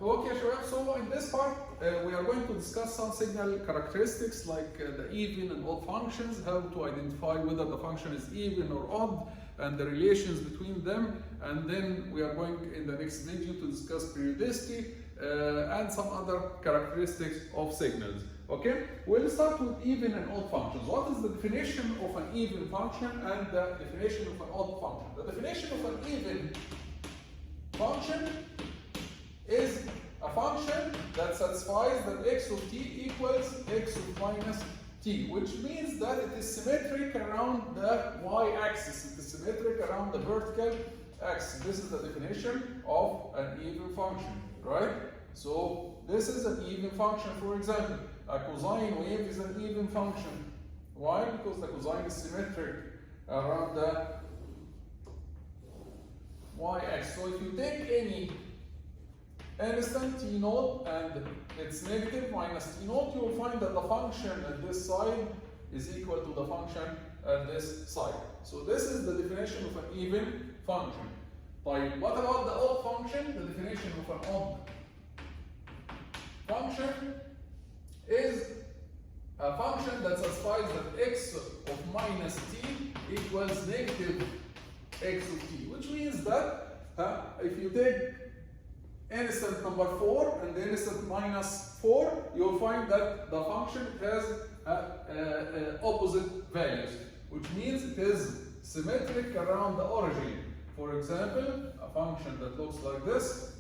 Okay, sure. So in this part, we are going to discuss some signal characteristics like the even and odd functions, how to identify whether the function is even or odd, and the relations between them. And then we are going in the next video to discuss periodicity and some other characteristics of signals. Okay, we'll start with even and odd functions. What is the definition of an even function and the definition of an odd function? The definition of an even function is a function that satisfies that x of t equals x of minus t, which means that it is symmetric around the y-axis. It is symmetric around the vertical axis. This is the definition of an even function, right? So this is an even function. For example, a cosine wave is an even function. Why? Because the cosine is symmetric around the y-axis. So if you take any instant t naught and it's negative minus t naught, you will find that the function at this side is equal to the function at this side. So this is the definition of an even function. What about the odd function? The definition of an odd function is a function that satisfies that x of minus t equals negative x of t, which means that if you take instant number 4 and the instant minus 4, you'll find that the function has opposite values, which means it is symmetric around the origin. For example, a function that looks like this,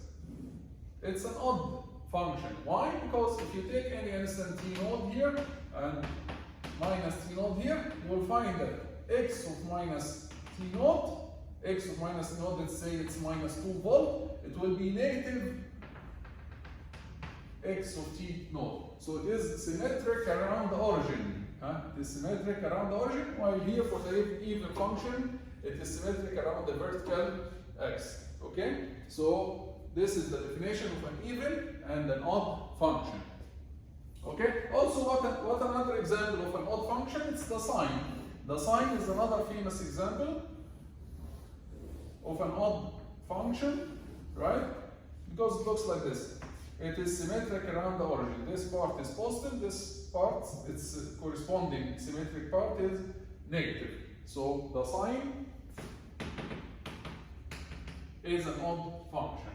it's an odd function. Why? Because if you take any instant t naught here and minus t naught here, you will find that x of minus t naught, x of minus t naught, let's say it's minus 2 volt, it will be negative x of t naught. So it is symmetric around the origin. It is symmetric around the origin, while here for the even function, it is symmetric around the vertical axis. Okay? So this is the definition of an even and an odd function. Okay? Also, what another example of an odd function? It's the sine. The sine is another famous example of an odd function, right? Because it looks like this. It is symmetric around the origin. This part is positive, this part, its corresponding symmetric part is negative. So the sine is an odd function.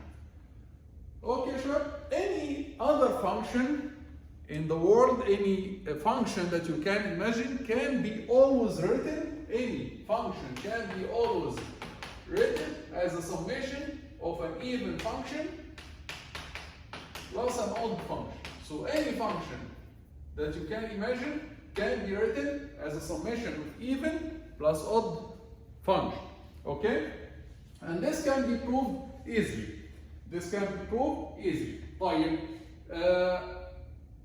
Okay, sure. Any other function in the world, any function that you can imagine can be always written, any function can be always written as a summation of an even function plus an odd function. So any function that you can imagine can be written as a summation of even plus odd function. Okay? And this can be proved easily. This can be proved easily.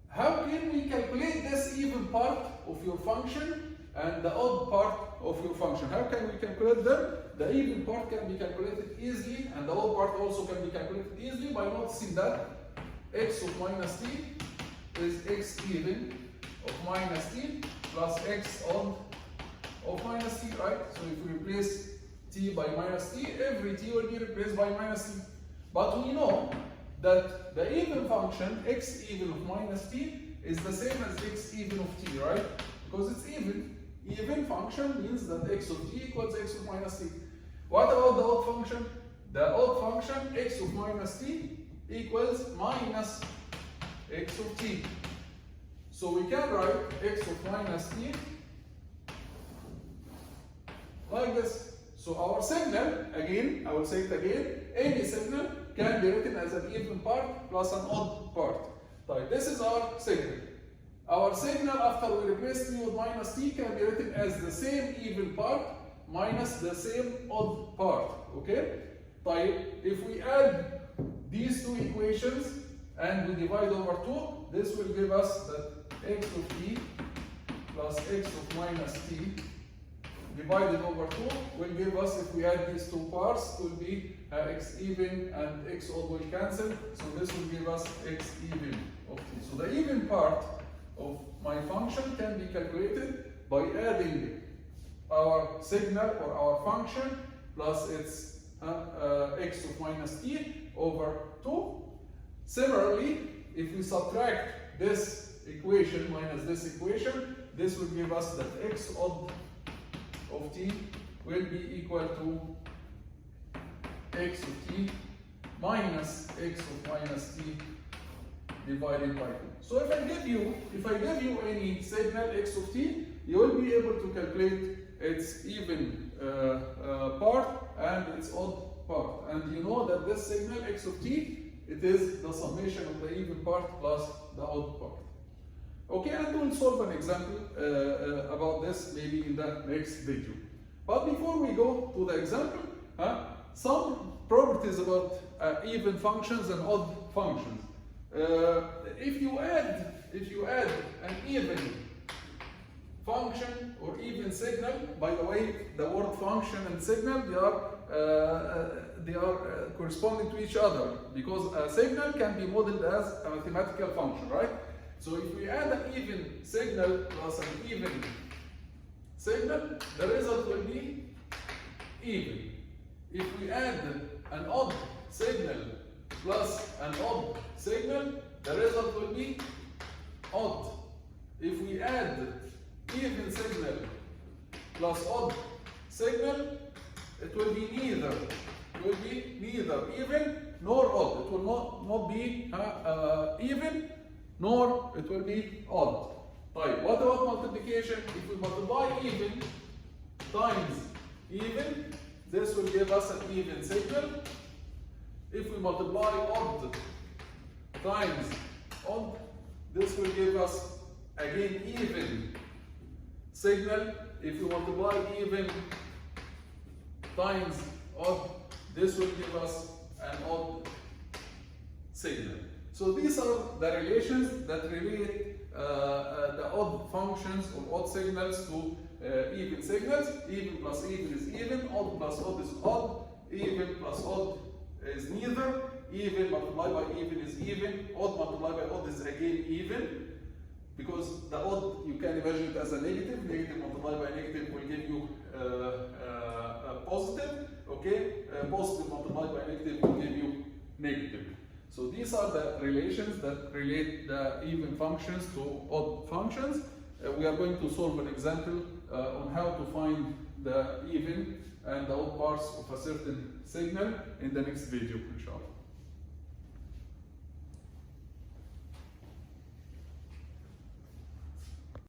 How can we calculate this even part of your function and the odd part of your function? How can we calculate them? The even part can be calculated easily, and the odd part also can be calculated easily by noticing that x of minus t is x even of minus t plus x odd of minus t, right? So if we replace t by minus t, every t will be replaced by minus t. But we know that the even function, x even of minus t, is the same as x even of t, right? Because it's even. Even function means that x of t equals x of minus t. What about the odd function? The odd function, x of minus t equals minus x of t. So we can write x of minus t like this. So our signal, again, I will say it again, any signal can be written as an even part plus an odd part. Right, this is our signal. Our signal after we replace t with minus t can be written as the same even part minus the same odd part. Okay? If we add these two equations and we divide over 2, this will give us that x of t plus x of minus t divided over 2 will give us, if we add these two parts, will be x even and x odd will cancel. So this will give us x even of t. So the even part of my function can be calculated by adding our signal or our function plus its x of minus t over 2 Similarly, if we subtract this equation minus this equation, this will give us that x odd of t will be equal to x of t minus x of minus t divided by 2. So if I give you any signal x of t, you will be able to calculate its even part and its odd part. And you know that this signal x of t, it is the summation of the even part plus the odd part. Okay, and we'll solve an example about this maybe in the next video. But before we go to the example, some properties about even functions and odd functions. If you add an even function or even signal, by the way, the word function and signal, they are corresponding to each other, because a signal can be modeled as a mathematical function, right? So if we add an even signal plus an even signal, the result will be even. If we add an odd signal plus an odd signal, the result will be odd. If we add even signal plus odd signal, it will be neither. It will be neither even nor odd. It will not be even, nor it will be odd. Right. What about multiplication? If we multiply even times even, this will give us an even signal. If we multiply odd times odd, this will give us again even signal. If we multiply even times odd, this will give us an odd signal. So these are the relations that relate the odd functions or odd signals to even signals. Even plus even is even, odd plus odd is odd, even plus odd is neither, even multiplied by even is even, odd multiplied by odd is again even, because the odd you can imagine it as a negative, negative multiplied by negative will give you a positive, okay, positive multiplied by negative will give you negative. So these are the relations that relate the even functions to odd functions. We are going to solve an example on how to find the even and the odd parts of a certain signal in the next video, inshallah.